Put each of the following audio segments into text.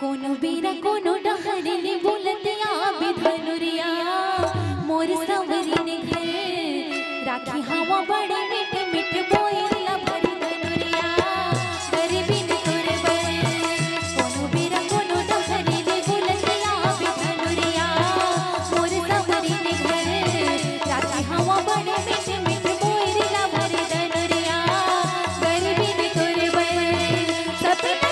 कोनो बीरा कोनो डहरने बोलतिया बिधनुरिया मोर सवरी ने घर राखी हवा बड़े मिठ मिठ बोइला भरी धनुरिया गरीबी ने तोरे बर कोनो बीरा कोनो डहरने बोलतिया बिधनुरिया मोर सवरी ने घर राखी हवा बड़े मिठ मिठ बोइला भरी धनुरिया गरीबी ने तोरे बर सपना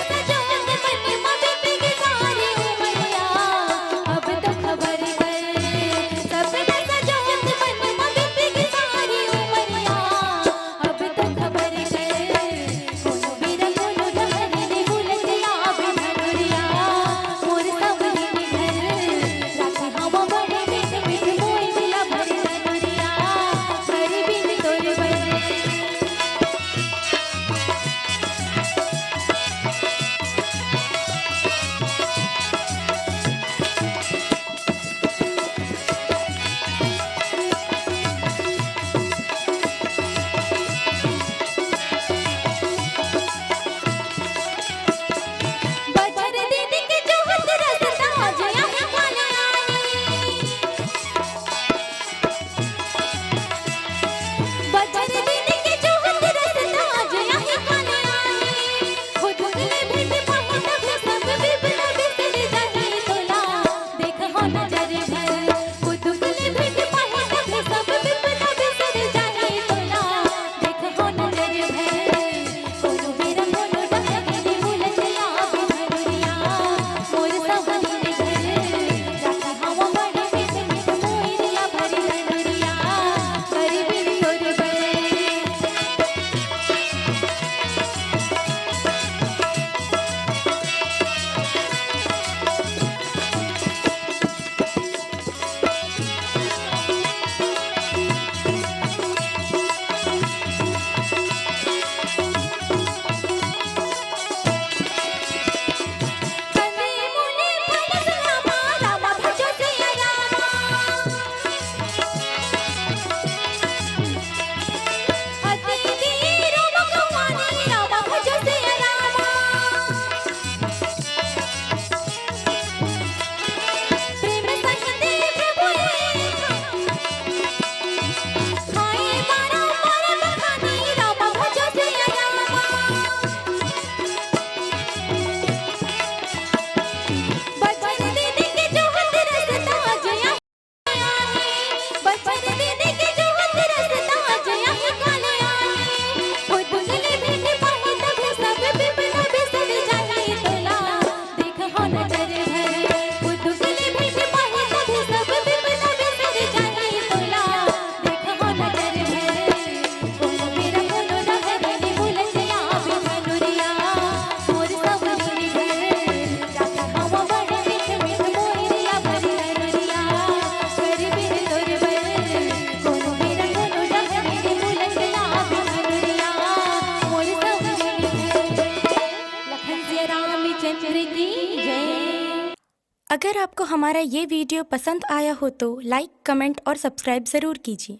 अगर आपको हमारा ये वीडियो पसंद आया हो तो लाइक, कमेंट और सब्सक्राइब ज़रूर कीजिए।